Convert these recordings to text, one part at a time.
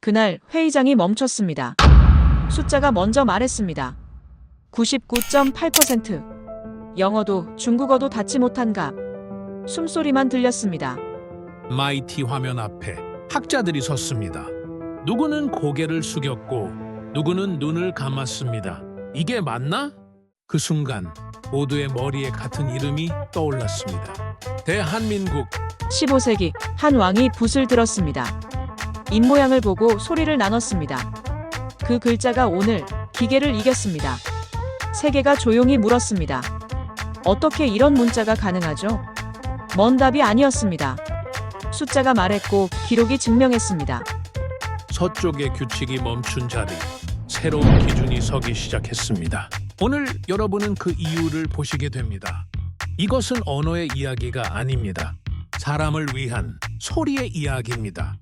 그날 회의장이 멈췄습니다. 숫자가 먼저 말했습니다. 99.8%. 영어도 중국어도 닿지 못한 값. 숨소리만 들렸습니다. 마이티 화면 앞에 학자들이 섰습니다. 누구는 고개를 숙였고 누구는 눈을 감았습니다. 이게 맞나? 그 순간 모두의 머리에 같은 이름이 떠올랐습니다. 대한민국. 15세기 한 왕이 붓을 들었습니다. 입모양을 보고 소리를 나눴습니다. 그 글자가 오늘 기계를 이겼습니다. 세계가 조용히 물었습니다. 어떻게 이런 문자가 가능하죠? 먼 답이 아니었습니다. 숫자가 말했고 기록이 증명했습니다. 서쪽의 규칙이 멈춘 자리, 새로운 기준이 서기 시작했습니다. 오늘 여러분은 그 이유를 보시게 됩니다. 이것은 언어의 이야기가 아닙니다. 사람을 위한 소리의 이야기입니다.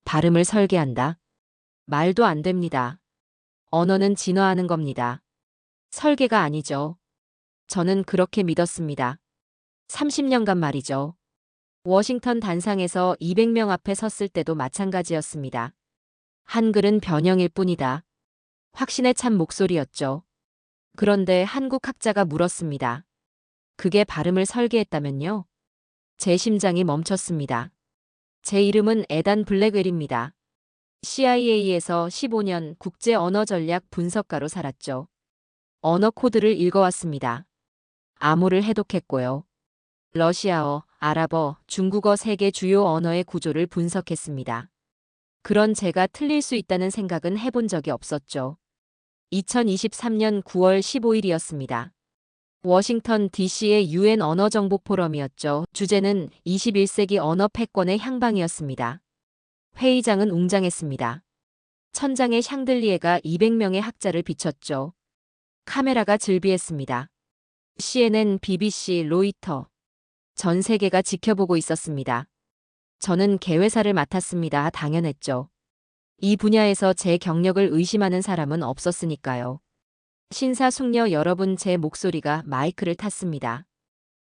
발음을 설계한다. 말도 안 됩니다. 언어는 진화하는 겁니다. 설계가 아니죠. 저는 그렇게 믿었습니다. 30년간 말이죠. 워싱턴 단상에서 200명 앞에 섰을 때도 마찬가지였습니다. 한글은 변형일 뿐이다. 확신에 찬 목소리였죠. 그런데 한국 학자가 물었습니다. 그게 발음을 설계했다면요? 제 심장이 멈췄습니다. 제 이름은 에단 블랙웰입니다. CIA에서 15년 국제 언어 전략 분석가로 살았죠. 언어 코드를 읽어왔습니다. 암호를 해독했고요. 러시아어, 아랍어, 중국어 세계 주요 언어의 구조를 분석했습니다. 그런 제가 틀릴 수 있다는 생각은 해본 적이 없었죠. 2023년 9월 15일이었습니다. 워싱턴 DC의 UN 언어정보 포럼이었죠. 주제는 21세기 언어 패권의 향방이었습니다. 회의장은 웅장했습니다. 천장에 샹들리에가 200명의 학자를 비췄죠. 카메라가 즐비했습니다. CNN, BBC, 로이터. 전 세계가 지켜보고 있었습니다. 저는 개회사를 맡았습니다. 당연했죠. 이 분야에서 제 경력을 의심하는 사람은 없었으니까요. 신사숙녀 여러분, 제 목소리가 마이크를 탔습니다.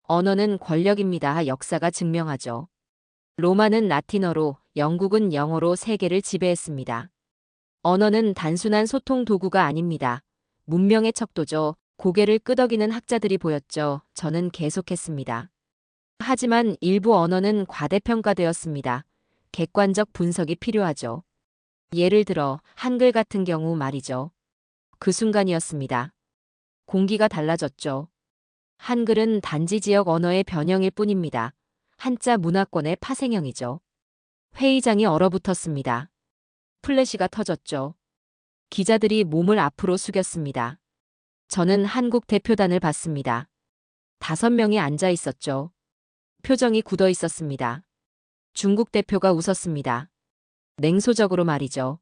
언어는 권력입니다. 역사가 증명하죠. 로마는 라틴어로, 영국은 영어로 세계를 지배했습니다. 언어는 단순한 소통 도구가 아닙니다. 문명의 척도죠. 고개를 끄덕이는 학자들이 보였죠. 저는 계속했습니다. 하지만 일부 언어는 과대평가되었습니다. 객관적 분석이 필요하죠. 예를 들어 한글 같은 경우 말이죠. 그 순간이었습니다. 공기가 달라졌죠. 한글은 단지 지역 언어의 변형일 뿐입니다. 한자 문화권의 파생형이죠. 회의장이 얼어붙었습니다. 플래시가 터졌죠. 기자들이 몸을 앞으로 숙였습니다. 저는 한국 대표단을 봤습니다. 5명이 앉아 있었죠. 표정이 굳어 있었습니다. 중국 대표가 웃었습니다. 냉소적으로 말이죠.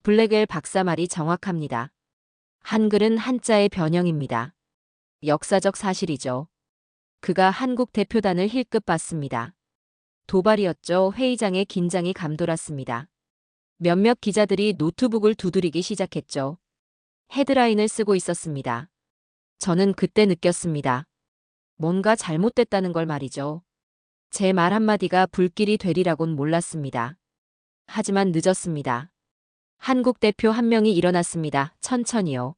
블랙웰 박사 말이 정확합니다. 한글은 한자의 변형입니다. 역사적 사실이죠. 그가 한국 대표단을 힐끗 봤습니다. 도발이었죠. 회의장의 긴장이 감돌았습니다. 몇몇 기자들이 노트북을 두드리기 시작했죠. 헤드라인을 쓰고 있었습니다. 저는 그때 느꼈습니다. 뭔가 잘못됐다는 걸 말이죠. 제 말 한마디가 불길이 되리라곤 몰랐습니다. 하지만 늦었습니다. 한국 대표 한 명이 일어났습니다. 천천히요.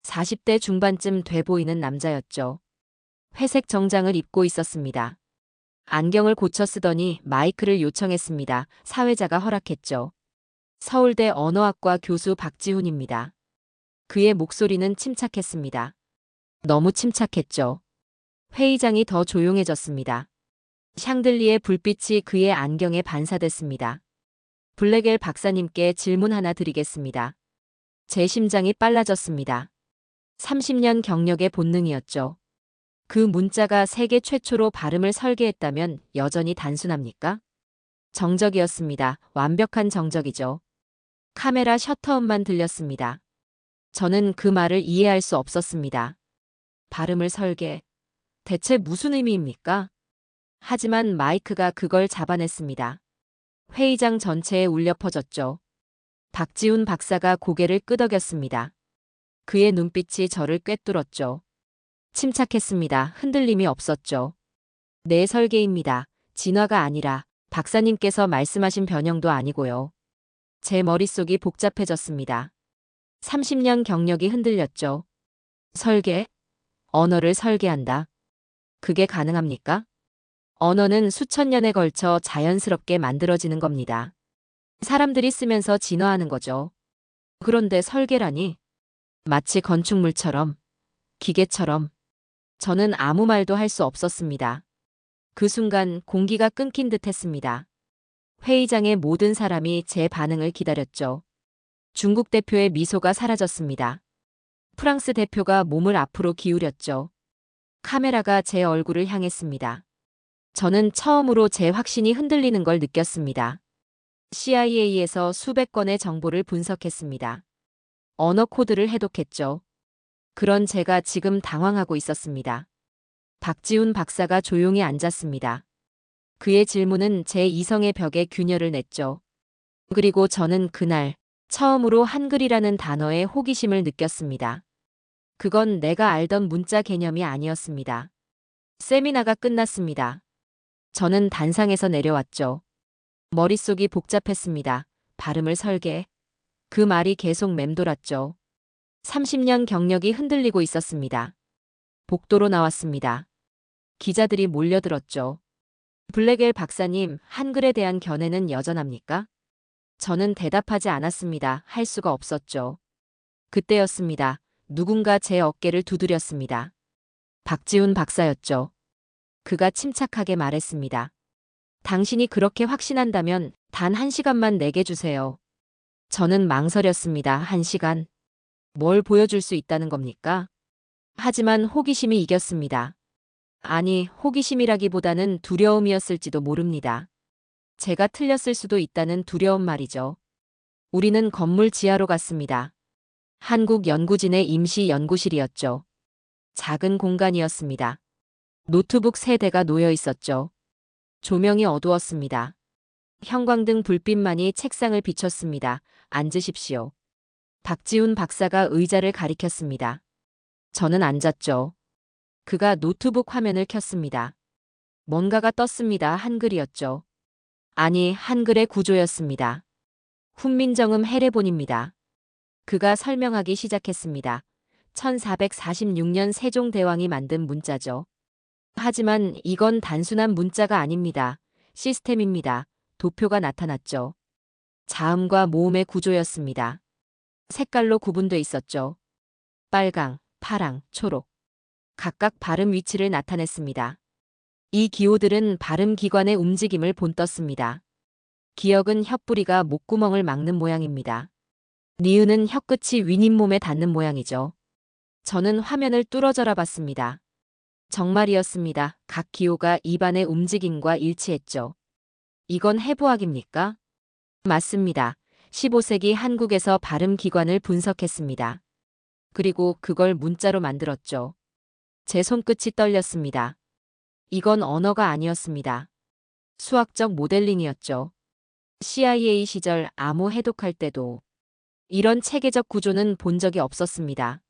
40대 중반쯤 돼 보이는 남자였죠. 회색 정장을 입고 있었습니다. 안경을 고쳐 쓰더니 마이크를 요청했습니다. 사회자가 허락했죠. 서울대 언어학과 교수 박지훈입니다. 그의 목소리는 침착했습니다. 너무 침착했죠. 회의장이 더 조용해졌습니다. 샹들리의 불빛이 그의 안경에 반사됐습니다. 블랙웰 박사님께 질문 하나 드리겠습니다. 제 심장이 빨라졌습니다. 30년 경력의 본능이었죠. 그 문자가 세계 최초로 발음을 설계했다면 여전히 단순합니까? 정적이었습니다. 완벽한 정적이죠. 카메라 셔터음만 들렸습니다. 저는 그 말을 이해할 수 없었습니다. 발음을 설계. 대체 무슨 의미입니까? 하지만 마이크가 그걸 잡아냈습니다. 회의장 전체에 울려 퍼졌죠. 박지훈 박사가 고개를 끄덕였습니다. 그의 눈빛이 저를 꿰뚫었죠. 침착했습니다. 흔들림이 없었죠. 내 설계입니다. 진화가 아니라 박사님께서 말씀하신 변형도 아니고요. 제 머릿속이 복잡해졌습니다. 30년 경력이 흔들렸죠. 설계? 언어를 설계한다. 그게 가능합니까? 언어는 수천 년에 걸쳐 자연스럽게 만들어지는 겁니다. 사람들이 쓰면서 진화하는 거죠. 그런데 설계라니? 마치 건축물처럼, 기계처럼. 저는 아무 말도 할 수 없었습니다. 그 순간 공기가 끊긴 듯 했습니다. 회의장의 모든 사람이 제 반응을 기다렸죠. 중국 대표의 미소가 사라졌습니다. 프랑스 대표가 몸을 앞으로 기울였죠. 카메라가 제 얼굴을 향했습니다. 저는 처음으로 제 확신이 흔들리는 걸 느꼈습니다. CIA에서 수백 건의 정보를 분석했습니다. 언어 코드를 해독했죠. 그런 제가 지금 당황하고 있었습니다. 박지훈 박사가 조용히 앉았습니다. 그의 질문은 제 이성의 벽에 균열을 냈죠. 그리고 저는 그날 처음으로 한글이라는 단어에 호기심을 느꼈습니다. 그건 내가 알던 문자 개념이 아니었습니다. 세미나가 끝났습니다. 저는 단상에서 내려왔죠. 머릿속이 복잡했습니다. 발음을 설계. 그 말이 계속 맴돌았죠. 30년 경력이 흔들리고 있었습니다. 복도로 나왔습니다. 기자들이 몰려들었죠. 블랙엘 박사님, 한글에 대한 견해는 여전합니까? 저는 대답하지 않았습니다. 할 수가 없었죠. 그때였습니다. 누군가 제 어깨를 두드렸습니다. 박지훈 박사였죠. 그가 침착하게 말했습니다. 당신이 그렇게 확신한다면 단 1시간만 내게 주세요. 저는 망설였습니다. 1시간. 뭘 보여줄 수 있다는 겁니까? 하지만 호기심이 이겼습니다. 아니, 호기심이라기보다는 두려움이었을지도 모릅니다. 제가 틀렸을 수도 있다는 두려움 말이죠. 우리는 건물 지하로 갔습니다. 한국연구진의 임시 연구실이었죠. 작은 공간이었습니다. 노트북 3대가 놓여 있었죠. 조명이 어두웠습니다. 형광등 불빛만이 책상을 비췄습니다. 앉으십시오. 박지훈 박사가 의자를 가리켰습니다. 저는 앉았죠. 그가 노트북 화면을 켰습니다. 뭔가가 떴습니다. 한글이었죠. 아니, 한글의 구조였습니다. 훈민정음 해례본입니다. 그가 설명하기 시작했습니다. 1446년 세종대왕이 만든 문자죠. 하지만 이건 단순한 문자가 아닙니다. 시스템입니다. 도표가 나타났죠. 자음과 모음의 구조였습니다. 색깔로 구분돼 있었죠. 빨강, 파랑, 초록. 각각 발음 위치를 나타냈습니다. 이 기호들은 발음 기관의 움직임을 본떴습니다. 기역은 혓뿌리가 목구멍을 막는 모양입니다. 니은은 혀끝이 윗잇몸에 닿는 모양이죠. 저는 화면을 뚫어져라 봤습니다. 정말이었습니다. 각 기호가 입안의 움직임과 일치했죠. 이건 해부학입니까? 맞습니다. 15세기 한국에서 발음 기관을 분석했습니다. 그리고 그걸 문자로 만들었죠. 제 손끝이 떨렸습니다. 이건 언어가 아니었습니다. 수학적 모델링이었죠. CIA 시절 암호 해독할 때도 이런 체계적 구조는 본 적이 없었습니다.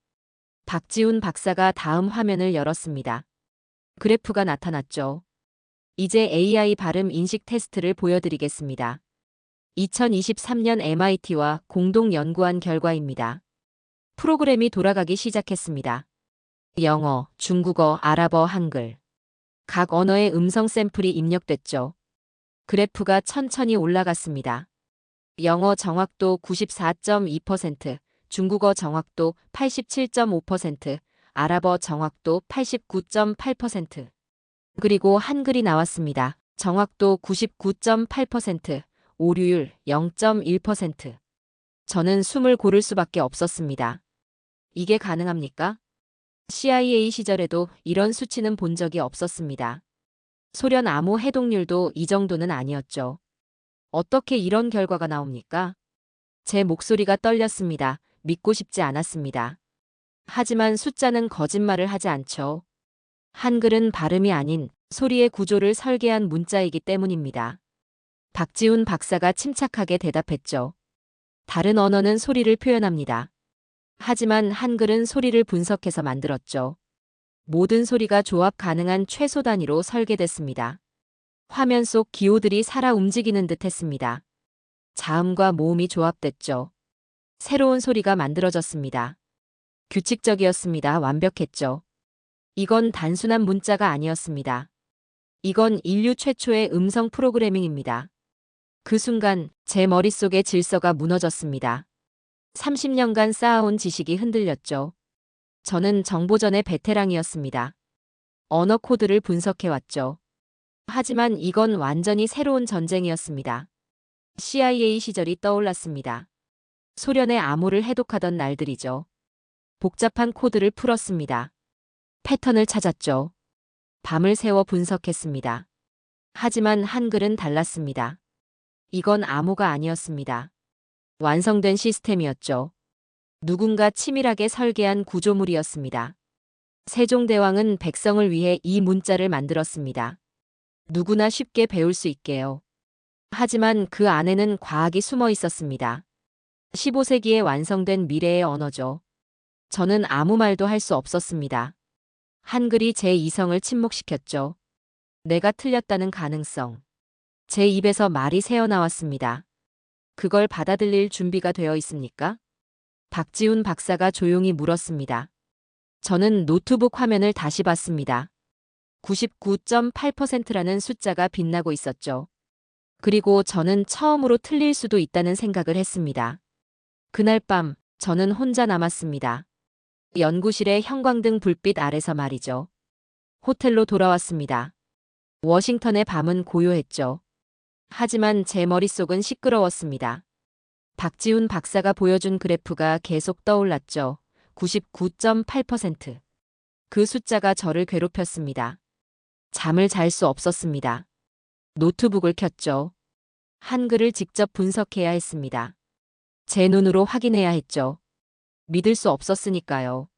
박지훈 박사가 다음 화면을 열었습니다. 그래프가 나타났죠. 이제 AI 발음 인식 테스트를 보여드리겠습니다. 2023년 MIT와 공동 연구한 결과입니다. 프로그램이 돌아가기 시작했습니다. 영어, 중국어, 아랍어, 한글. 각 언어의 음성 샘플이 입력됐죠. 그래프가 천천히 올라갔습니다. 영어 정확도 94.2%, 중국어 정확도 87.5%, 아랍어 정확도 89.8%. 그리고 한글이 나왔습니다. 정확도 99.8%, 오류율 0.1%. 저는 숨을 고를 수밖에 없었습니다. 이게 가능합니까? CIA 시절에도 이런 수치는 본 적이 없었습니다. 소련 암호 해독률도 이 정도는 아니었죠. 어떻게 이런 결과가 나옵니까? 제 목소리가 떨렸습니다. 믿고 싶지 않았습니다. 하지만 숫자는 거짓말을 하지 않죠. 한글은 발음이 아닌 소리의 구조를 설계한 문자이기 때문입니다. 박지훈 박사가 침착하게 대답했죠. 다른 언어는 소리를 표현합니다. 하지만 한글은 소리를 분석해서 만들었죠. 모든 소리가 조합 가능한 최소 단위로 설계됐습니다. 화면 속 기호들이 살아 움직이는 듯 했습니다. 자음과 모음이 조합됐죠. 새로운 소리가 만들어졌습니다. 규칙적이었습니다. 완벽했죠. 이건 단순한 문자가 아니었습니다. 이건 인류 최초의 음성 프로그래밍입니다. 그 순간 제 머릿속의 질서가 무너졌습니다. 30년간 쌓아온 지식이 흔들렸죠. 저는 정보전의 베테랑이었습니다. 언어 코드를 분석해왔죠. 하지만 이건 완전히 새로운 전쟁이었습니다. CIA 시절이 떠올랐습니다. 소련의 암호를 해독하던 날들이죠. 복잡한 코드를 풀었습니다. 패턴을 찾았죠. 밤을 새워 분석했습니다. 하지만 한글은 달랐습니다. 이건 암호가 아니었습니다. 완성된 시스템이었죠. 누군가 치밀하게 설계한 구조물이었습니다. 세종대왕은 백성을 위해 이 문자를 만들었습니다. 누구나 쉽게 배울 수 있게요. 하지만 그 안에는 과학이 숨어 있었습니다. 15세기에 완성된 미래의 언어죠. 저는 아무 말도 할 수 없었습니다. 한글이 제 이성을 침묵시켰죠. 내가 틀렸다는 가능성. 제 입에서 말이 새어나왔습니다. 그걸 받아들일 준비가 되어 있습니까? 박지훈 박사가 조용히 물었습니다. 저는 노트북 화면을 다시 봤습니다. 99.8%라는 숫자가 빛나고 있었죠. 그리고 저는 처음으로 틀릴 수도 있다는 생각을 했습니다. 그날 밤 저는 혼자 남았습니다. 연구실의 형광등 불빛 아래서 말이죠. 호텔로 돌아왔습니다. 워싱턴의 밤은 고요했죠. 하지만 제 머릿속은 시끄러웠습니다. 박지훈 박사가 보여준 그래프가 계속 떠올랐죠. 99.8%. 그 숫자가 저를 괴롭혔습니다. 잠을 잘 수 없었습니다. 노트북을 켰죠. 한글을 직접 분석해야 했습니다. 제 눈으로 확인해야 했죠. 믿을 수 없었으니까요.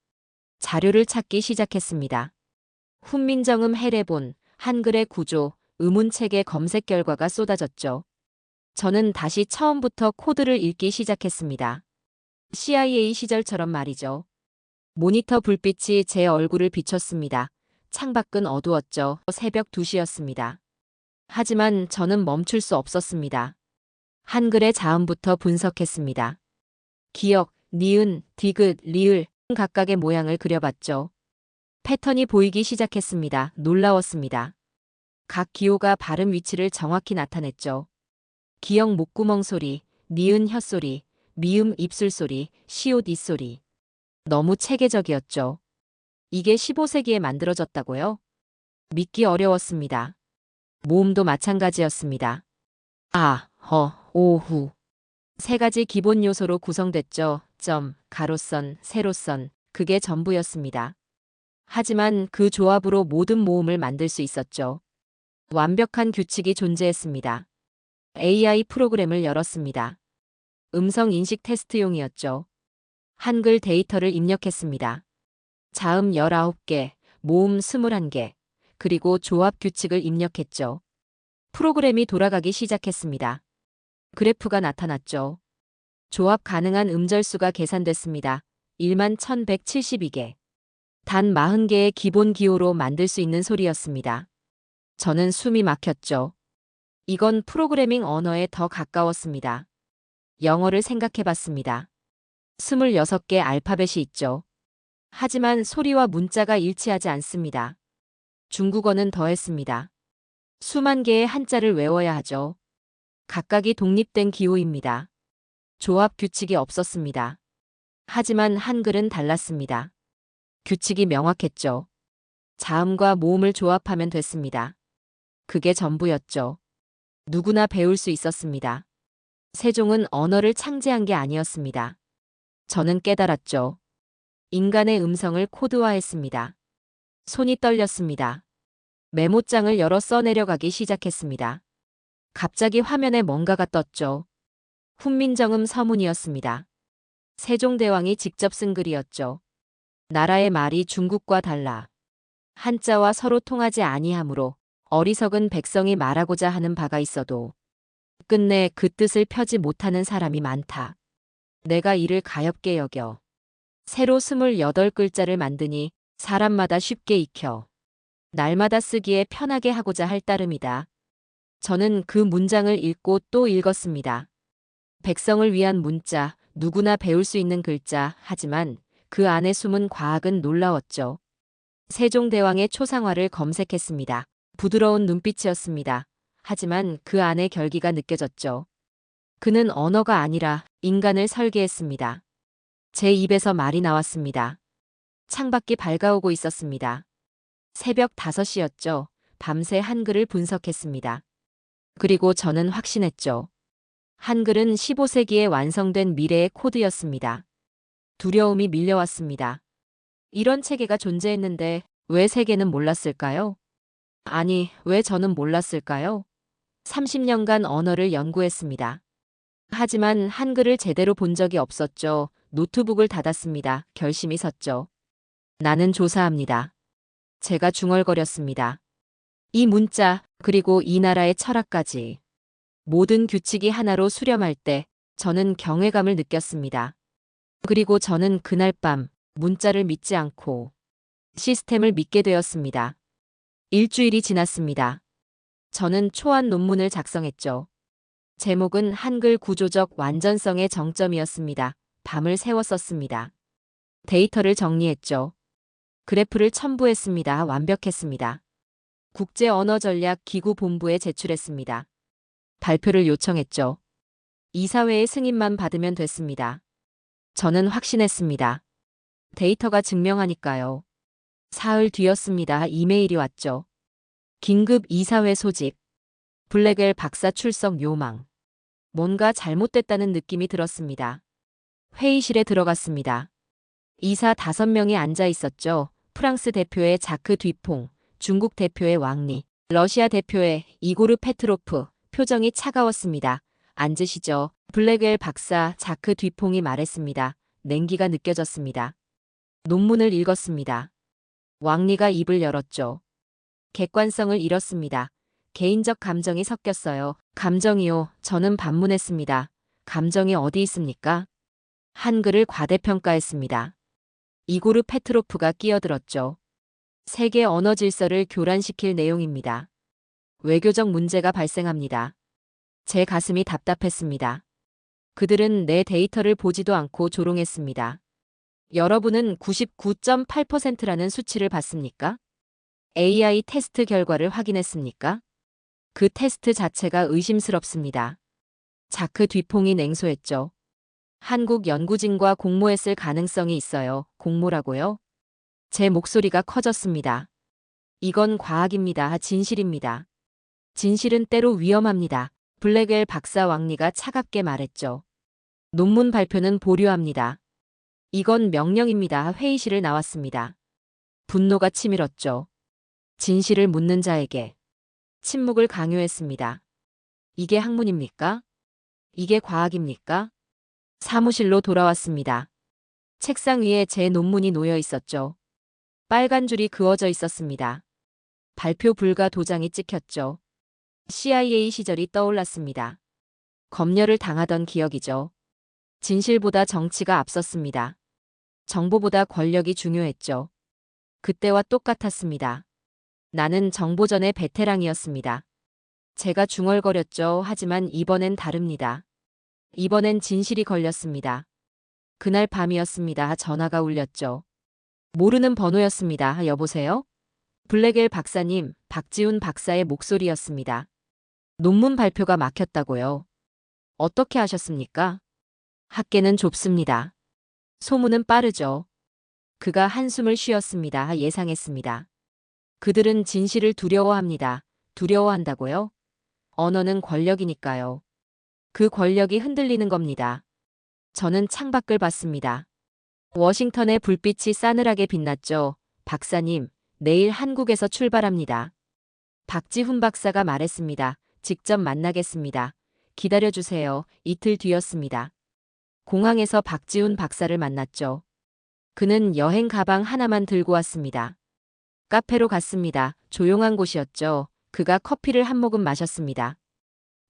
자료를 찾기 시작했습니다. 훈민정음 해례본, 한글의 구조, 의문책의 검색 결과가 쏟아졌죠. 저는 다시 처음부터 코드를 읽기 시작했습니다. CIA 시절처럼 말이죠. 모니터 불빛이 제 얼굴을 비췄습니다. 창밖은 어두웠죠. 새벽 2시였습니다. 하지만 저는 멈출 수 없었습니다. 한글의 자음부터 분석했습니다. 기역, 니은, 디귿, 리을 각각의 모양을 그려봤죠. 패턴이 보이기 시작했습니다. 놀라웠습니다. 각 기호가 발음 위치를 정확히 나타냈죠. 기역 목구멍 소리, 니은 혀소리, 미음 입술 소리, 시옷 이소리. 너무 체계적이었죠. 이게 15세기에 만들어졌다고요? 믿기 어려웠습니다. 모음도 마찬가지였습니다. 아, 허, 오, 후. 세 가지 기본 요소로 구성됐죠. 점, 가로선, 세로선. 그게 전부였습니다. 하지만 그 조합으로 모든 모음을 만들 수 있었죠. 완벽한 규칙이 존재했습니다. AI 프로그램을 열었습니다. 음성 인식 테스트용이었죠. 한글 데이터를 입력했습니다. 자음 19개, 모음 21개, 그리고 조합 규칙을 입력했죠. 프로그램이 돌아가기 시작했습니다. 그래프가 나타났죠. 조합 가능한 음절수가 계산됐습니다. 11,172개. 단 40개의 기본 기호로 만들 수 있는 소리였습니다. 저는 숨이 막혔죠. 이건 프로그래밍 언어에 더 가까웠습니다. 영어를 생각해봤습니다. 26개 알파벳이 있죠. 하지만 소리와 문자가 일치하지 않습니다. 중국어는 더했습니다. 수만 개의 한자를 외워야 하죠. 각각이 독립된 기호입니다. 조합 규칙이 없었습니다. 하지만 한글은 달랐습니다. 규칙이 명확했죠. 자음과 모음을 조합하면 됐습니다. 그게 전부였죠. 누구나 배울 수 있었습니다. 세종은 언어를 창제한 게 아니었습니다. 저는 깨달았죠. 인간의 음성을 코드화했습니다. 손이 떨렸습니다. 메모장을 열어 써내려가기 시작했습니다. 갑자기 화면에 뭔가가 떴죠. 훈민정음 서문이었습니다. 세종대왕이 직접 쓴 글이었죠. 나라의 말이 중국과 달라. 한자와 서로 통하지 아니하므로 어리석은 백성이 말하고자 하는 바가 있어도 끝내 그 뜻을 펴지 못하는 사람이 많다. 내가 이를 가엾게 여겨. 새로 28글자를 만드니 사람마다 쉽게 익혀. 날마다 쓰기에 편하게 하고자 할 따름이다. 저는 그 문장을 읽고 또 읽었습니다. 백성을 위한 문자, 누구나 배울 수 있는 글자, 하지만 그 안에 숨은 과학은 놀라웠죠. 세종대왕의 초상화를 검색했습니다. 부드러운 눈빛이었습니다. 하지만 그 안에 결기가 느껴졌죠. 그는 언어가 아니라 인간을 설계했습니다. 제 입에서 말이 나왔습니다. 창밖이 밝아오고 있었습니다. 새벽 5시였죠. 밤새 한글을 분석했습니다. 그리고 저는 확신했죠. 한글은 15세기에 완성된 미래의 코드였습니다. 두려움이 밀려왔습니다. 이런 체계가 존재했는데 왜 세계는 몰랐을까요? 아니, 왜 저는 몰랐을까요? 30년간 언어를 연구했습니다. 하지만 한글을 제대로 본 적이 없었죠. 노트북을 닫았습니다. 결심이 섰죠. 나는 조사합니다. 제가 중얼거렸습니다. 이 문자, 그리고 이 나라의 철학까지. 모든 규칙이 하나로 수렴할 때 저는 경외감을 느꼈습니다. 그리고 저는 그날 밤 문자를 믿지 않고 시스템을 믿게 되었습니다. 일주일이 지났습니다. 저는 초안 논문을 작성했죠. 제목은 한글 구조적 완전성의 정점이었습니다. 밤을 새워 썼습니다. 데이터를 정리했죠. 그래프를 첨부했습니다. 완벽했습니다. 국제언어전략기구 본부에 제출했습니다. 발표를 요청했죠. 이사회의 승인만 받으면 됐습니다. 저는 확신했습니다. 데이터가 증명하니까요. 사흘 뒤였습니다. 이메일이 왔죠. 긴급 이사회 소집. 블랙웰 박사 출석 요망. 뭔가 잘못됐다는 느낌이 들었습니다. 회의실에 들어갔습니다. 이사 5명이 앉아 있었죠. 프랑스 대표의 자크 뒤퐁, 중국 대표의 왕리, 러시아 대표의 이고르 페트로프. 표정이 차가웠습니다. 앉으시죠. 블랙웰 박사 자크 뒤퐁이 말했습니다. 냉기가 느껴졌습니다. 논문을 읽었습니다. 왕리가 입을 열었죠. 객관성을 잃었습니다. 개인적 감정이 섞였어요. 감정이요. 저는 반문했습니다. 감정이 어디 있습니까? 한글을 과대평가했습니다. 이고르 페트로프가 끼어들었죠. 세계 언어 질서를 교란시킬 내용입니다. 외교적 문제가 발생합니다. 제 가슴이 답답했습니다. 그들은 내 데이터를 보지도 않고 조롱했습니다. 여러분은 99.8%라는 수치를 봤습니까? AI 테스트 결과를 확인했습니까? 그 테스트 자체가 의심스럽습니다. 자크 뒤퐁이 냉소했죠. 한국 연구진과 공모했을 가능성이 있어요. 공모라고요? 제 목소리가 커졌습니다. 이건 과학입니다. 진실입니다. 진실은 때로 위험합니다. 블랙웰 박사 왕리가 차갑게 말했죠. 논문 발표는 보류합니다. 이건 명령입니다. 회의실을 나왔습니다. 분노가 치밀었죠. 진실을 묻는 자에게 침묵을 강요했습니다. 이게 학문입니까? 이게 과학입니까? 사무실로 돌아왔습니다. 책상 위에 제 논문이 놓여 있었죠. 빨간 줄이 그어져 있었습니다. 발표 불가 도장이 찍혔죠. CIA 시절이 떠올랐습니다. 검열을 당하던 기억이죠. 진실보다 정치가 앞섰습니다. 정보보다 권력이 중요했죠. 그때와 똑같았습니다. 나는 정보전의 베테랑이었습니다. 제가 중얼거렸죠. 하지만 이번엔 다릅니다. 이번엔 진실이 걸렸습니다. 그날 밤이었습니다. 전화가 울렸죠. 모르는 번호였습니다. 여보세요? 블랙웰 박사님, 박지훈 박사의 목소리였습니다. 논문 발표가 막혔다고요. 어떻게 하셨습니까? 학계는 좁습니다. 소문은 빠르죠. 그가 한숨을 쉬었습니다. 예상했습니다. 그들은 진실을 두려워합니다. 두려워한다고요? 언어는 권력이니까요. 그 권력이 흔들리는 겁니다. 저는 창밖을 봤습니다. 워싱턴의 불빛이 싸늘하게 빛났죠. 박사님, 내일 한국에서 출발합니다. 박지훈 박사가 말했습니다. 직접 만나겠습니다. 기다려주세요. 이틀 뒤였습니다. 공항에서 박지훈 박사를 만났죠. 그는 여행 가방 하나만 들고 왔습니다. 카페로 갔습니다. 조용한 곳이었죠. 그가 커피를 한 모금 마셨습니다.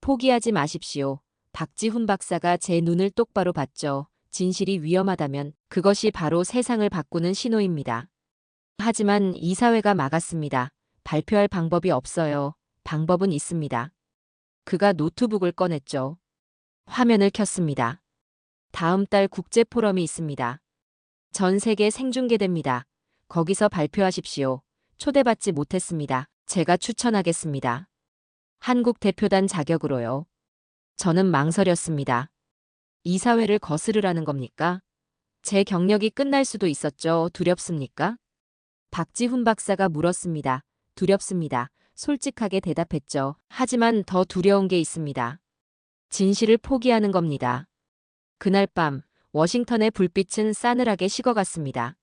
포기하지 마십시오. 박지훈 박사가 제 눈을 똑바로 봤죠. 진실이 위험하다면 그것이 바로 세상을 바꾸는 신호입니다. 하지만 이사회가 막았습니다. 발표할 방법이 없어요. 방법은 있습니다. 그가 노트북을 꺼냈죠. 화면을 켰습니다. 다음 달 국제 포럼이 있습니다. 전 세계 생중계됩니다. 거기서 발표하십시오. 초대받지 못했습니다. 제가 추천하겠습니다. 한국 대표단 자격으로요. 저는 망설였습니다. 이사회를 거스르라는 겁니까? 제 경력이 끝날 수도 있었죠. 두렵습니까? 박지훈 박사가 물었습니다. 두렵습니다. 솔직하게 대답했죠. 하지만 더 두려운 게 있습니다. 진실을 포기하는 겁니다. 그날 밤 워싱턴의 불빛은 싸늘하게 식어갔습니다.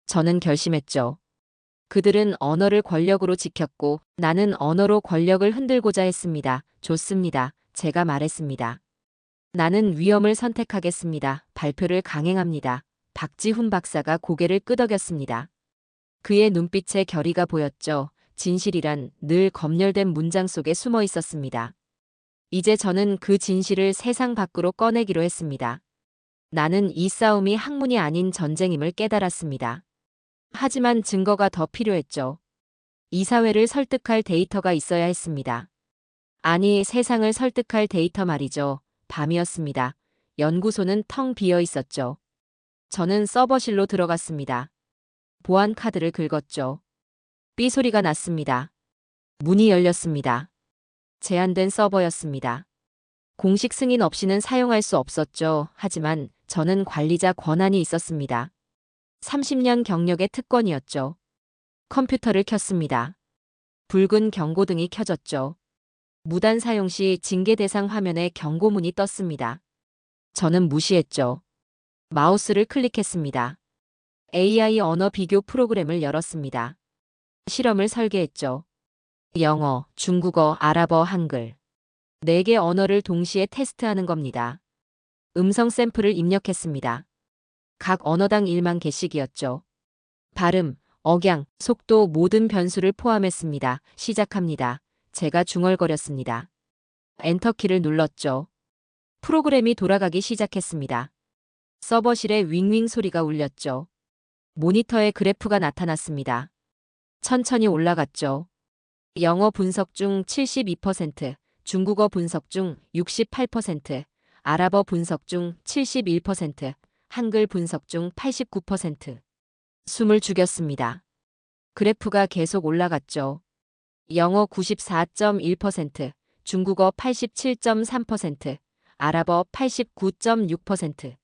저는 결심했죠. 그들은 언어를 권력으로 지켰고 나는 언어로 권력을 흔들고자 했습니다. 좋습니다. 제가 말했습니다. 나는 위험을 선택하겠습니다. 발표를 강행합니다. 박지훈 박사가 고개를 끄덕였습니다. 그의 눈빛에 결의가 보였죠. 진실이란 늘 검열된 문장 속에 숨어 있었습니다. 이제 저는 그 진실을 세상 밖으로 꺼내기로 했습니다. 나는 이 싸움이 학문이 아닌 전쟁임을 깨달았습니다. 하지만 증거가 더 필요했죠. 이사회를 설득할 데이터가 있어야 했습니다. 아니, 세상을 설득할 데이터 말이죠. 밤이었습니다. 연구소는 텅 비어 있었죠. 저는 서버실로 들어갔습니다. 보안 카드를 긁었죠. 삐 소리가 났습니다. 문이 열렸습니다. 제한된 서버였습니다. 공식 승인 없이는 사용할 수 없었죠. 하지만 저는 관리자 권한이 있었습니다. 30년 경력의 특권이었죠. 컴퓨터를 켰습니다. 붉은 경고등이 켜졌죠. 무단 사용 시 징계 대상 화면에 경고문이 떴습니다. 저는 무시했죠. 마우스를 클릭했습니다. AI 언어 비교 프로그램을 열었습니다. 실험을 설계했죠. 영어, 중국어, 아랍어, 한글. 4개 언어를 동시에 테스트하는 겁니다. 음성 샘플을 입력했습니다. 각 언어당 1만 개씩이었죠. 발음, 억양, 속도 모든 변수를 포함했습니다. 시작합니다. 제가 중얼거렸습니다. 엔터키를 눌렀죠. 프로그램이 돌아가기 시작했습니다. 서버실에 윙윙 소리가 울렸죠. 모니터에 그래프가 나타났습니다. 천천히 올라갔죠. 영어 분석 중 72%, 중국어 분석 중 68%, 아랍어 분석 중 71%, 한글 분석 중 89%. 숨을 죽였습니다. 그래프가 계속 올라갔죠. 영어 94.1%, 중국어 87.3%, 아랍어 89.6%.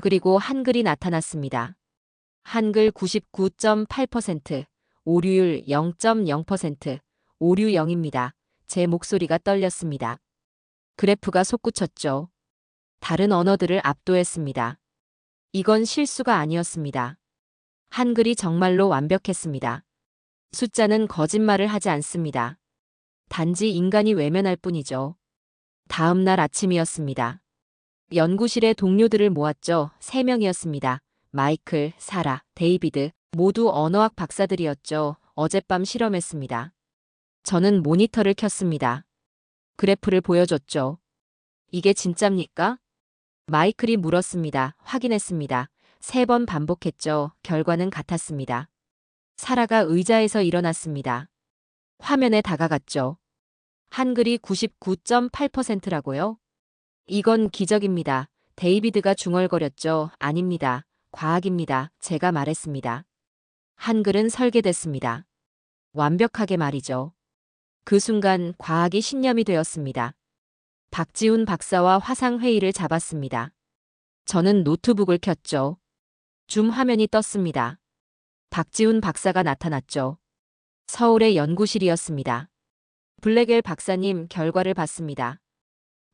그리고 한글이 나타났습니다. 한글 99.8%, 오류율 0.0%, 오류 0입니다. 제 목소리가 떨렸습니다. 그래프가 솟구쳤죠. 다른 언어들을 압도했습니다. 이건 실수가 아니었습니다. 한글이 정말로 완벽했습니다. 숫자는 거짓말을 하지 않습니다. 단지 인간이 외면할 뿐이죠. 다음 날 아침이었습니다. 연구실에 동료들을 모았죠. 3명이었습니다. 마이클, 사라, 데이비드, 모두 언어학 박사들이었죠. 어젯밤 실험했습니다. 저는 모니터를 켰습니다. 그래프를 보여줬죠. 이게 진짜입니까? 마이클이 물었습니다. 확인했습니다. 3번 반복했죠. 결과는 같았습니다. 사라가 의자에서 일어났습니다. 화면에 다가갔죠. 한글이 99.8%라고요? 이건 기적입니다. 데이비드가 중얼거렸죠. 아닙니다. 과학입니다. 제가 말했습니다. 한글은 설계됐습니다. 완벽하게 말이죠. 그 순간 과학이 신념이 되었습니다. 박지훈 박사와 화상회의를 잡았습니다. 저는 노트북을 켰죠. 줌 화면이 떴습니다. 박지훈 박사가 나타났죠. 서울의 연구실이었습니다. 블랙엘 박사님, 결과를 봤습니다.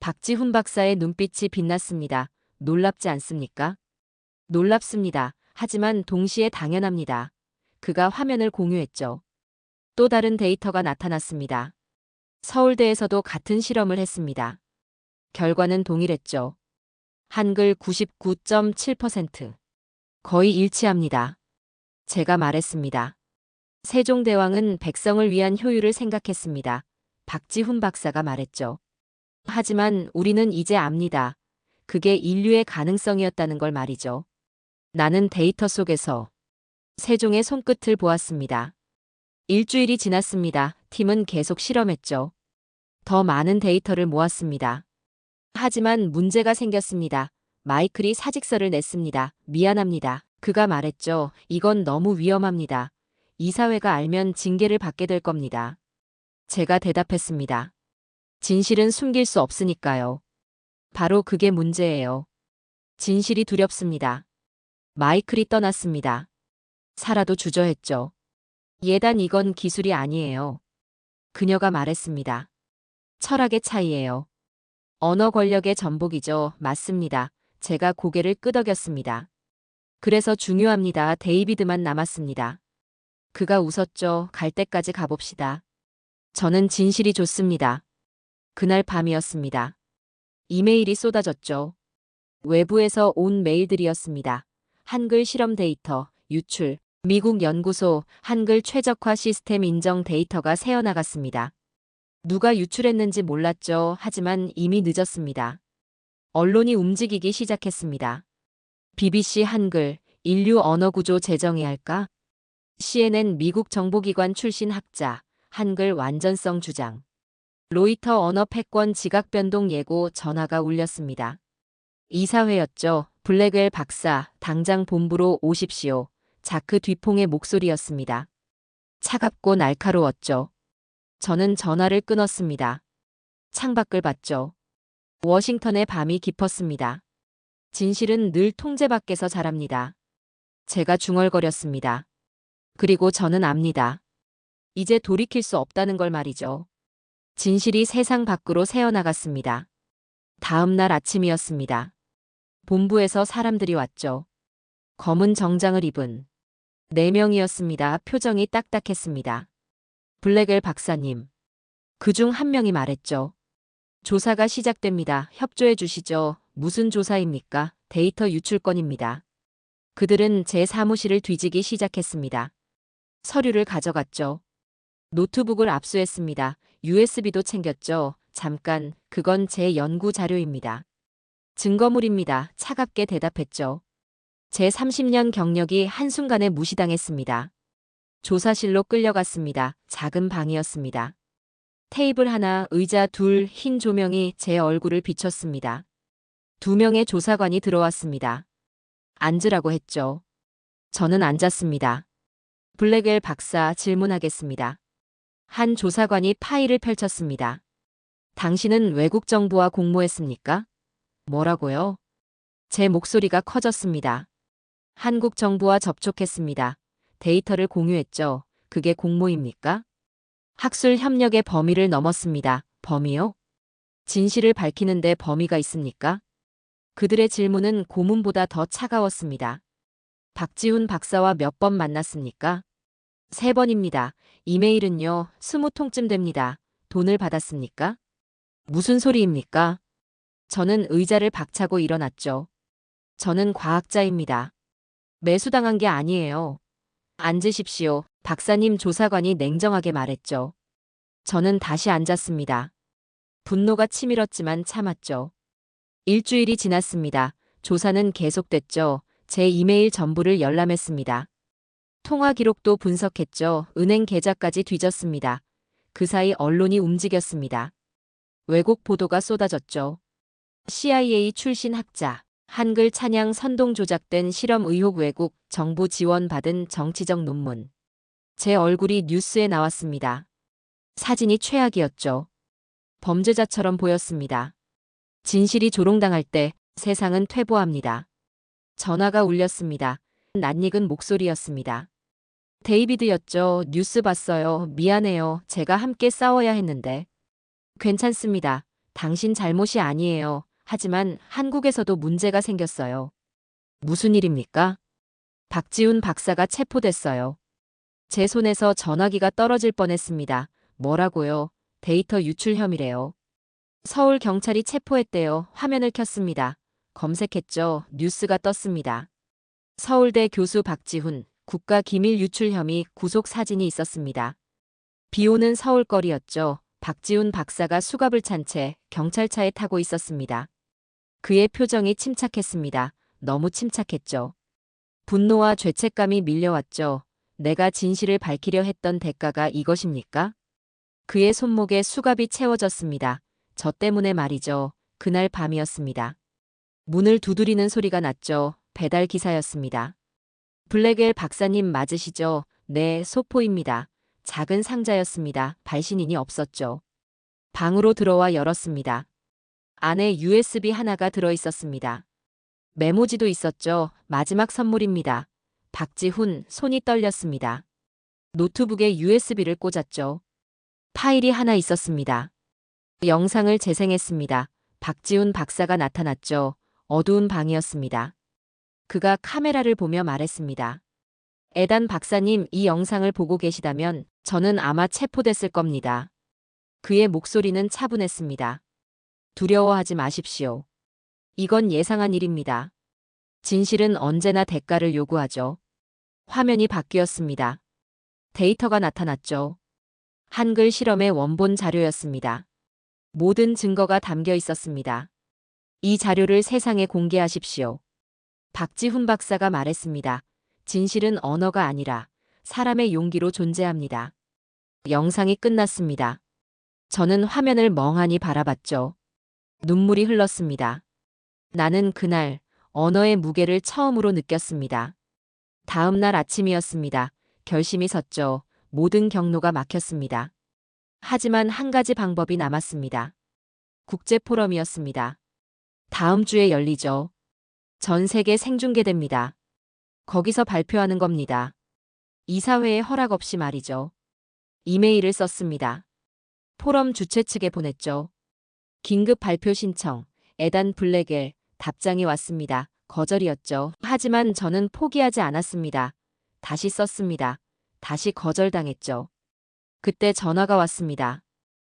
박지훈 박사의 눈빛이 빛났습니다. 놀랍지 않습니까? 놀랍습니다. 하지만 동시에 당연합니다. 그가 화면을 공유했죠. 또 다른 데이터가 나타났습니다. 서울대에서도 같은 실험을 했습니다. 결과는 동일했죠. 한글 99.7%. 거의 일치합니다. 제가 말했습니다. 세종대왕은 백성을 위한 효율을 생각했습니다. 박지훈 박사가 말했죠. 하지만 우리는 이제 압니다. 그게 인류의 가능성이었다는 걸 말이죠. 나는 데이터 속에서 세종의 손끝을 보았습니다. 일주일이 지났습니다. 팀은 계속 실험했죠. 더 많은 데이터를 모았습니다. 하지만 문제가 생겼습니다. 마이클이 사직서를 냈습니다. 미안합니다. 그가 말했죠. 이건 너무 위험합니다. 이사회가 알면 징계를 받게 될 겁니다. 제가 대답했습니다. 진실은 숨길 수 없으니까요. 바로 그게 문제예요. 진실이 두렵습니다. 마이클이 떠났습니다. 사라도 주저했죠. 예단 이건 기술이 아니에요. 그녀가 말했습니다. 철학의 차이예요. 언어 권력의 전복이죠. 맞습니다. 제가 고개를 끄덕였습니다. 그래서 중요합니다. 데이비드만 남았습니다. 그가 웃었죠. 갈 때까지 가봅시다. 저는 진실이 좋습니다. 그날 밤이었습니다. 이메일이 쏟아졌죠. 외부에서 온 메일들이었습니다. 한글 실험 데이터, 유출, 미국 연구소, 한글 최적화 시스템 인정 데이터가 새어나갔습니다. 누가 유출했는지 몰랐죠. 하지만 이미 늦었습니다. 언론이 움직이기 시작했습니다. BBC 한글, 인류 언어구조 재정의 할까? CNN 미국 정보기관 출신 학자, 한글 완전성 주장. 로이터 언어 패권 지각 변동 예고 전화가 울렸습니다. 이사회였죠. 블랙웰 박사, 당장 본부로 오십시오. 자크 뒤퐁의 목소리였습니다. 차갑고 날카로웠죠. 저는 전화를 끊었습니다. 창밖을 봤죠. 워싱턴의 밤이 깊었습니다. 진실은 늘 통제 밖에서 자랍니다. 제가 중얼거렸습니다. 그리고 저는 압니다. 이제 돌이킬 수 없다는 걸 말이죠. 진실이 세상 밖으로 새어나갔습니다. 다음 날 아침이었습니다. 본부에서 사람들이 왔죠. 검은 정장을 입은 4명이었습니다. 표정이 딱딱했습니다. 블랙웰 박사님. 그중 한 명이 말했죠. 조사가 시작됩니다. 협조해 주시죠. 무슨 조사입니까? 데이터 유출 건입니다. 그들은 제 사무실을 뒤지기 시작했습니다. 서류를 가져갔죠. 노트북을 압수했습니다. USB도 챙겼죠. 잠깐, 그건 제 연구 자료입니다. 증거물입니다. 차갑게 대답했죠. 제 30년 경력이 한순간에 무시당했습니다. 조사실로 끌려갔습니다. 작은 방이었습니다. 테이블 하나, 의자 둘, 흰 조명이 제 얼굴을 비췄습니다. 2명의 조사관이 들어왔습니다. 앉으라고 했죠. 저는 앉았습니다. 블랙웰 박사 질문하겠습니다. 한 조사관이 파일을 펼쳤습니다. 당신은 외국 정부와 공모했습니까? 뭐라고요? 제 목소리가 커졌습니다. 한국 정부와 접촉했습니다. 데이터를 공유했죠. 그게 공모입니까? 학술 협력의 범위를 넘었습니다. 범위요? 진실을 밝히는데 범위가 있습니까? 그들의 질문은 고문보다 더 차가웠습니다. 박지훈 박사와 몇 번 만났습니까? 3번입니다. 이메일은요, 20통쯤 됩니다. 돈을 받았습니까? 무슨 소리입니까? 저는 의자를 박차고 일어났죠. 저는 과학자입니다. 매수당한 게 아니에요. 앉으십시오. 박사님 조사관이 냉정하게 말했죠. 저는 다시 앉았습니다. 분노가 치밀었지만 참았죠. 일주일이 지났습니다. 조사는 계속됐죠. 제 이메일 전부를 열람했습니다. 통화 기록도 분석했죠. 은행 계좌까지 뒤졌습니다. 그 사이 언론이 움직였습니다. 왜곡 보도가 쏟아졌죠. CIA 출신 학자, 한글 찬양 선동 조작된 실험 의혹 왜곡, 정부 지원 받은 정치적 논문. 제 얼굴이 뉴스에 나왔습니다. 사진이 최악이었죠. 범죄자처럼 보였습니다. 진실이 조롱당할 때 세상은 퇴보합니다. 전화가 울렸습니다. 낯익은 목소리였습니다. 데이비드였죠. 뉴스 봤어요. 미안해요. 제가 함께 싸워야 했는데. 괜찮습니다. 당신 잘못이 아니에요. 하지만 한국에서도 문제가 생겼어요. 무슨 일입니까? 박지훈 박사가 체포됐어요. 제 손에서 전화기가 떨어질 뻔했습니다. 뭐라고요? 데이터 유출 혐의래요. 서울 경찰이 체포했대요. 화면을 켰습니다. 검색했죠. 뉴스가 떴습니다. 서울대 교수 박지훈, 국가기밀 유출 혐의 구속 사진이 있었습니다. 비 오는 서울거리였죠. 박지훈 박사가 수갑을 찬 채 경찰차에 타고 있었습니다. 그의 표정이 침착했습니다. 너무 침착했죠. 분노와 죄책감이 밀려왔죠. 내가 진실을 밝히려 했던 대가가 이것입니까? 그의 손목에 수갑이 채워졌습니다. 저 때문에 말이죠. 그날 밤이었습니다. 문을 두드리는 소리가 났죠. 배달 기사였습니다. 블랙엘 박사님 맞으시죠? 네, 소포입니다. 작은 상자였습니다. 발신인이 없었죠. 방으로 들어와 열었습니다. 안에 USB 하나가 들어 있었습니다. 메모지도 있었죠. 마지막 선물입니다. 박지훈, 손이 떨렸습니다. 노트북에 USB를 꽂았죠. 파일이 하나 있었습니다. 영상을 재생했습니다. 박지훈 박사가 나타났죠. 어두운 방이었습니다. 그가 카메라를 보며 말했습니다. 에단 박사님, 이 영상을 보고 계시다면 저는 아마 체포됐을 겁니다. 그의 목소리는 차분했습니다. 두려워하지 마십시오. 이건 예상한 일입니다. 진실은 언제나 대가를 요구하죠. 화면이 바뀌었습니다. 데이터가 나타났죠. 한글 실험의 원본 자료였습니다. 모든 증거가 담겨 있었습니다. 이 자료를 세상에 공개하십시오. 박지훈 박사가 말했습니다. 진실은 언어가 아니라 사람의 용기로 존재합니다. 영상이 끝났습니다. 저는 화면을 멍하니 바라봤죠. 눈물이 흘렀습니다. 나는 그날 언어의 무게를 처음으로 느꼈습니다. 다음 날 아침이었습니다. 결심이 섰죠. 모든 경로가 막혔습니다. 하지만 한 가지 방법이 남았습니다. 국제 포럼이었습니다. 다음 주에 열리죠. 전 세계 생중계됩니다. 거기서 발표하는 겁니다. 이사회의 허락 없이 말이죠. 이메일을 썼습니다. 포럼 주최 측에 보냈죠. 긴급 발표 신청, 에단 블랙엘, 답장이 왔습니다. 거절이었죠. 하지만 저는 포기하지 않았습니다. 다시 썼습니다. 다시 거절당했죠. 그때 전화가 왔습니다.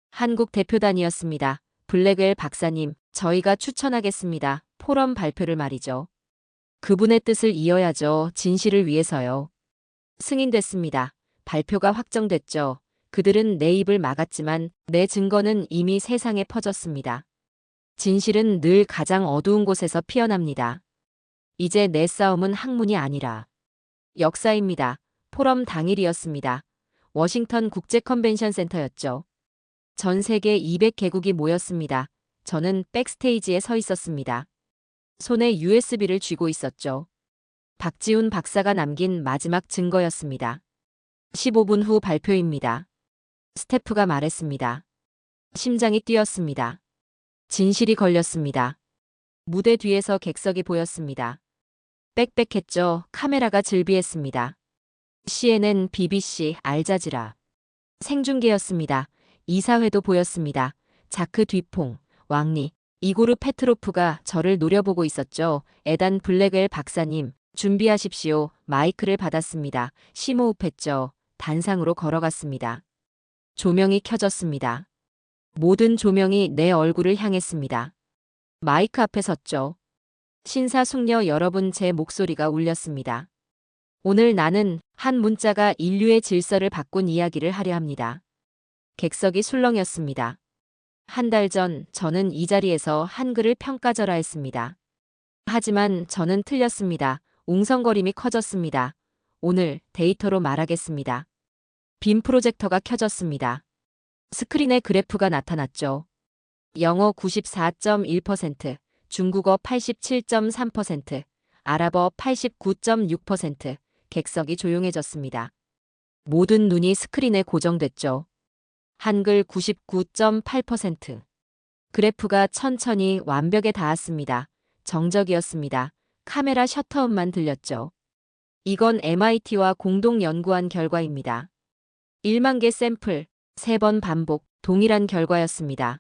한국 대표단이었습니다. 블랙웰 박사님, 저희가 추천하겠습니다. 포럼 발표를 말이죠. 그분의 뜻을 이어야죠. 진실을 위해서요. 승인됐습니다. 발표가 확정됐죠. 그들은 내 입을 막았지만 내 증거는 이미 세상에 퍼졌습니다. 진실은 늘 가장 어두운 곳에서 피어납니다. 이제 내 싸움은 학문이 아니라 역사입니다. 포럼 당일이었습니다. 워싱턴 국제 컨벤션 센터였죠. 전 세계 200개국이 모였습니다. 저는 백스테이지에 서 있었습니다. 손에 USB를 쥐고 있었죠. 박지훈 박사가 남긴 마지막 증거였습니다. 15분 후 발표입니다. 스태프가 말했습니다. 심장이 뛰었습니다. 진실이 걸렸습니다. 무대 뒤에서 객석이 보였습니다. 빽빽했죠. 카메라가 즐비했습니다. CNN, BBC, 알자지라. 생중계였습니다. 이사회도 보였습니다. 자크 뒤퐁, 왕리, 이고르 페트로프가 저를 노려보고 있었죠. 에단 블랙웰 박사님, 준비하십시오. 마이크를 받았습니다. 심호흡했죠. 단상으로 걸어갔습니다. 조명이 켜졌습니다. 모든 조명이 내 얼굴을 향했습니다. 마이크 앞에 섰죠. 신사숙녀 여러분, 제 목소리가 울렸습니다. 오늘 나는 한 문자가 인류의 질서를 바꾼 이야기를 하려 합니다. 객석이 술렁였습니다. 한 달 전 저는 이 자리에서 한글을 평가절하했습니다. 하지만 저는 틀렸습니다. 웅성거림이 커졌습니다. 오늘 데이터로 말하겠습니다. 빔 프로젝터가 켜졌습니다. 스크린에 그래프가 나타났죠. 영어 94.1%, 중국어 87.3%, 아랍어 89.6%, 객석이 조용해졌습니다. 모든 눈이 스크린에 고정됐죠. 한글 99.8%. 그래프가 천천히 완벽에 닿았습니다. 정적이었습니다. 카메라 셔터음만 들렸죠. 이건 MIT와 공동 연구한 결과입니다. 1만 개 샘플, 3번 반복, 동일한 결과였습니다.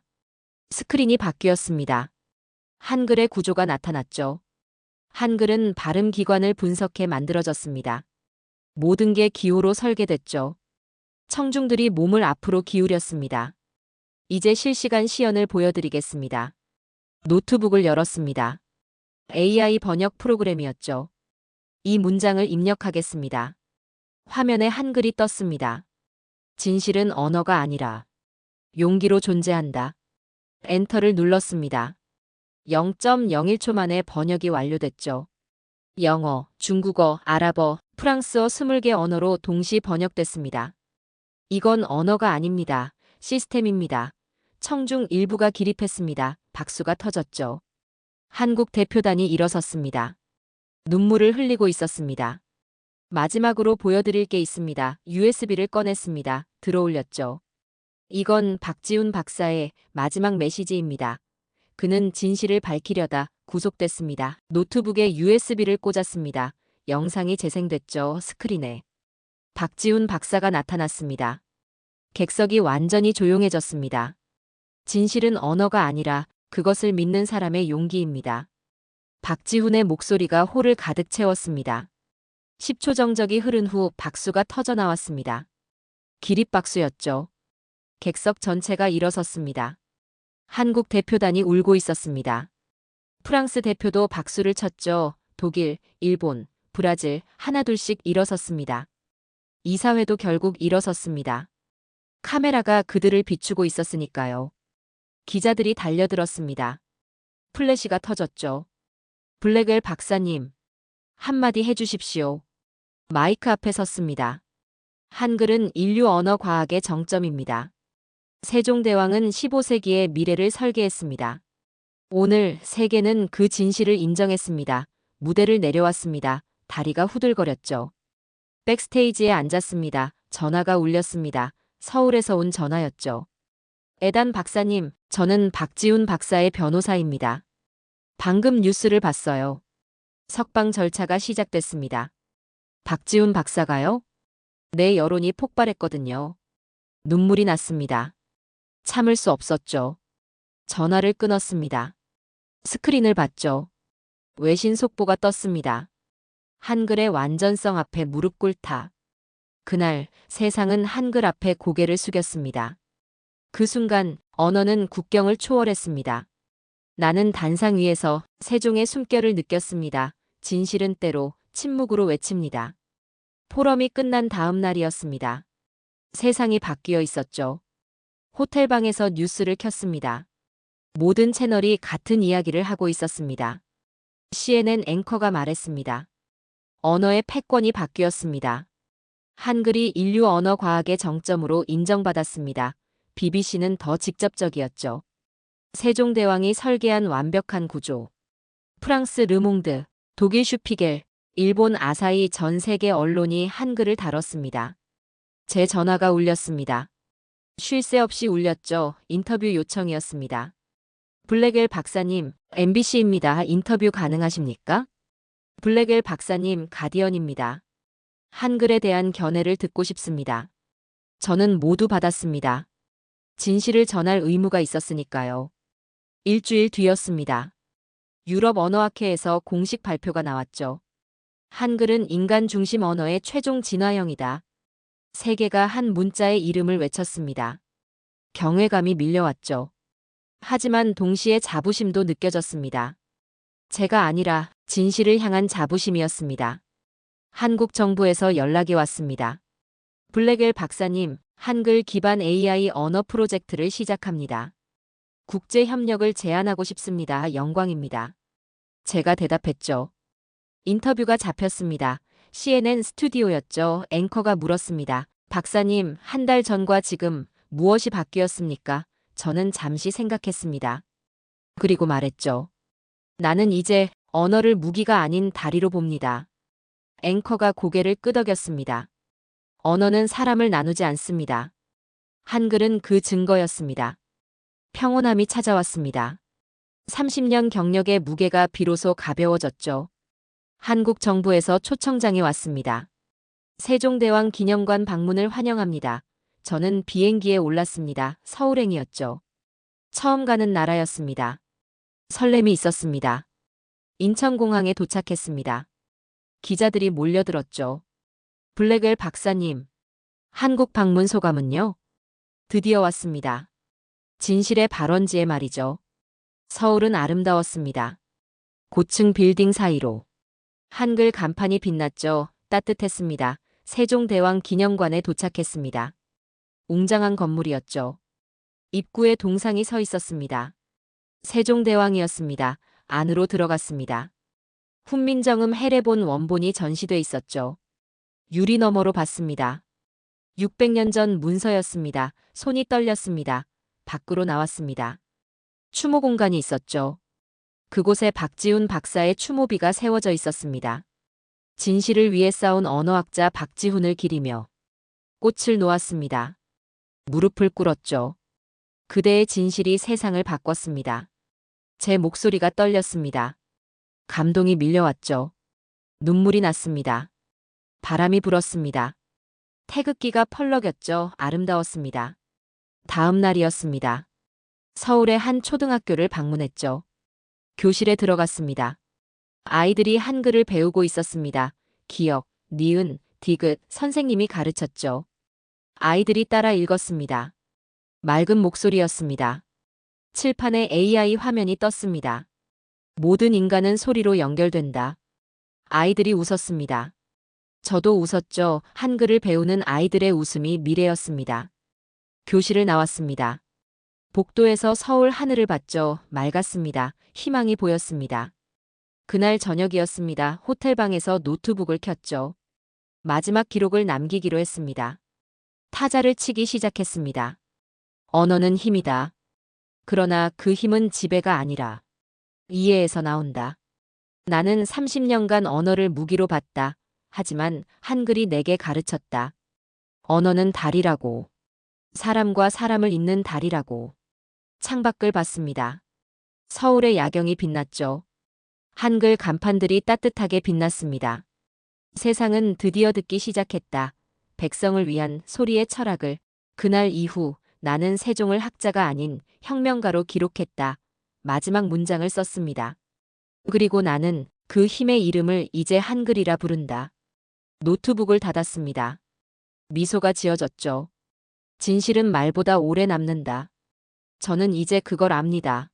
스크린이 바뀌었습니다. 한글의 구조가 나타났죠. 한글은 발음 기관을 분석해 만들어졌습니다. 모든 게 기호로 설계됐죠. 청중들이 몸을 앞으로 기울였습니다. 이제 실시간 시연을 보여드리겠습니다. 노트북을 열었습니다. AI 번역 프로그램이었죠. 이 문장을 입력하겠습니다. 화면에 한글이 떴습니다. 진실은 언어가 아니라 용기로 존재한다. 엔터를 눌렀습니다. 0.01초 만에 번역이 완료됐죠. 영어, 중국어, 아랍어, 프랑스어 20개 언어로 동시 번역됐습니다. 이건 언어가 아닙니다. 시스템입니다. 청중 일부가 기립했습니다. 박수가 터졌죠. 한국 대표단이 일어섰습니다. 눈물을 흘리고 있었습니다. 마지막으로 보여드릴 게 있습니다. USB를 꺼냈습니다. 들어올렸죠. 이건 박지훈 박사의 마지막 메시지입니다. 그는 진실을 밝히려다 구속됐습니다. 노트북에 USB를 꽂았습니다. 영상이 재생됐죠. 스크린에. 박지훈 박사가 나타났습니다. 객석이 완전히 조용해졌습니다. 진실은 언어가 아니라 그것을 믿는 사람의 용기입니다. 박지훈의 목소리가 홀을 가득 채웠습니다. 10초 정적이 흐른 후 박수가 터져 나왔습니다. 기립박수였죠. 객석 전체가 일어섰습니다. 한국 대표단이 울고 있었습니다. 프랑스 대표도 박수를 쳤죠. 독일, 일본, 브라질 하나둘씩 일어섰습니다. 이사회도 결국 일어섰습니다. 카메라가 그들을 비추고 있었으니까요. 기자들이 달려들었습니다. 플래시가 터졌죠. 블랙웰 박사님, 한마디 해주십시오. 마이크 앞에 섰습니다. 한글은 인류 언어 과학의 정점입니다. 세종대왕은 15세기의 미래를 설계했습니다. 오늘 세계는 그 진실을 인정했습니다. 무대를 내려왔습니다. 다리가 후들거렸죠. 백스테이지에 앉았습니다. 전화가 울렸습니다. 서울에서 온 전화였죠. 에단 박사님, 저는 박지훈 박사의 변호사입니다. 방금 뉴스를 봤어요. 석방 절차가 시작됐습니다. 박지훈 박사가요? 내 여론이 폭발했거든요. 눈물이 났습니다. 참을 수 없었죠. 전화를 끊었습니다. 스크린을 봤죠. 외신 속보가 떴습니다. 한글의 완전성 앞에 무릎 꿇다. 그날 세상은 한글 앞에 고개를 숙였습니다. 그 순간 언어는 국경을 초월했습니다. 나는 단상 위에서 세종의 숨결을 느꼈습니다. 진실은 때로 침묵으로 외칩니다. 포럼이 끝난 다음 날이었습니다. 세상이 바뀌어 있었죠. 호텔방에서 뉴스를 켰습니다. 모든 채널이 같은 이야기를 하고 있었습니다. CNN 앵커가 말했습니다. 언어의 패권이 바뀌었습니다. 한글이 인류 언어 과학의 정점으로 인정받았습니다. BBC는 더 직접적이었죠. 세종대왕이 설계한 완벽한 구조. 프랑스 르몽드, 독일 슈피겔, 일본 아사히 전 세계 언론이 한글을 다뤘습니다. 제 전화가 울렸습니다. 쉴 새 없이 울렸죠. 인터뷰 요청이었습니다. 블랙웰 박사님, MBC입니다. 인터뷰 가능하십니까? 블랙웰 박사님, 가디언입니다. 한글에 대한 견해를 듣고 싶습니다. 저는 모두 받았습니다. 진실을 전할 의무가 있었으니까요. 일주일 뒤였습니다. 유럽 언어학회에서 공식 발표가 나왔죠. 한글은 인간 중심 언어의 최종 진화형이다. 세계가 한 문자의 이름을 외쳤습니다. 경외감이 밀려왔죠. 하지만 동시에 자부심도 느껴졌습니다. 제가 아니라 진실을 향한 자부심이었습니다. 한국 정부에서 연락이 왔습니다. 블랙웰 박사님, 한글 기반 AI 언어 프로젝트를 시작합니다. 국제 협력을 제안하고 싶습니다. 영광입니다. 제가 대답했죠. 인터뷰가 잡혔습니다. CNN 스튜디오였죠. 앵커가 물었습니다. 박사님, 한 달 전과 지금 무엇이 바뀌었습니까? 저는 잠시 생각했습니다. 그리고 말했죠. 나는 이제 언어를 무기가 아닌 다리로 봅니다. 앵커가 고개를 끄덕였습니다. 언어는 사람을 나누지 않습니다. 한글은 그 증거였습니다. 평온함이 찾아왔습니다. 30년 경력의 무게가 비로소 가벼워졌죠. 한국 정부에서 초청장이 왔습니다. 세종대왕 기념관 방문을 환영합니다. 저는 비행기에 올랐습니다. 서울행이었죠. 처음 가는 나라였습니다. 설렘이 있었습니다. 인천공항에 도착했습니다. 기자들이 몰려들었죠. 블랙웰 박사님, 한국 방문 소감은요? 드디어 왔습니다. 진실의 발원지에 말이죠. 서울은 아름다웠습니다. 고층 빌딩 사이로 한글 간판이 빛났죠. 따뜻했습니다. 세종대왕 기념관에 도착했습니다. 웅장한 건물이었죠. 입구에 동상이 서 있었습니다. 세종대왕이었습니다. 안으로 들어갔습니다. 훈민정음 해례본 원본이 전시돼 있었죠. 유리 너머로 봤습니다. 600년 전 문서였습니다. 손이 떨렸습니다. 밖으로 나왔습니다. 추모 공간이 있었죠. 그곳에 박지훈 박사의 추모비가 세워져 있었습니다. 진실을 위해 싸운 언어학자 박지훈을 기리며 꽃을 놓았습니다. 무릎을 꿇었죠. 그대의 진실이 세상을 바꿨습니다. 제 목소리가 떨렸습니다. 감동이 밀려왔죠. 눈물이 났습니다. 바람이 불었습니다. 태극기가 펄럭였죠. 아름다웠습니다. 다음 날이었습니다. 서울의 한 초등학교를 방문했죠. 교실에 들어갔습니다. 아이들이 한글을 배우고 있었습니다. 기역, 니은, 디귿 선생님이 가르쳤죠. 아이들이 따라 읽었습니다. 맑은 목소리였습니다. 칠판에 AI 화면이 떴습니다. 모든 인간은 소리로 연결된다. 아이들이 웃었습니다. 저도 웃었죠. 한글을 배우는 아이들의 웃음이 미래였습니다. 교실을 나왔습니다. 복도에서 서울 하늘을 봤죠. 맑았습니다. 희망이 보였습니다. 그날 저녁이었습니다. 호텔방에서 노트북을 켰죠. 마지막 기록을 남기기로 했습니다. 타자를 치기 시작했습니다. 언어는 힘이다. 그러나 그 힘은 지배가 아니라 이해에서 나온다. 나는 30년간 언어를 무기로 봤다. 하지만 한글이 내게 가르쳤다. 언어는 달이라고. 사람과 사람을 잇는 달이라고. 창밖을 봤습니다. 서울의 야경이 빛났죠. 한글 간판들이 따뜻하게 빛났습니다. 세상은 드디어 듣기 시작했다. 백성을 위한 소리의 철학을. 그날 이후 나는 세종을 학자가 아닌 혁명가로 기록했다. 마지막 문장을 썼습니다. 그리고 나는 그 힘의 이름을 이제 한글이라 부른다. 노트북을 닫았습니다. 미소가 지어졌죠. 진실은 말보다 오래 남는다. 저는 이제 그걸 압니다.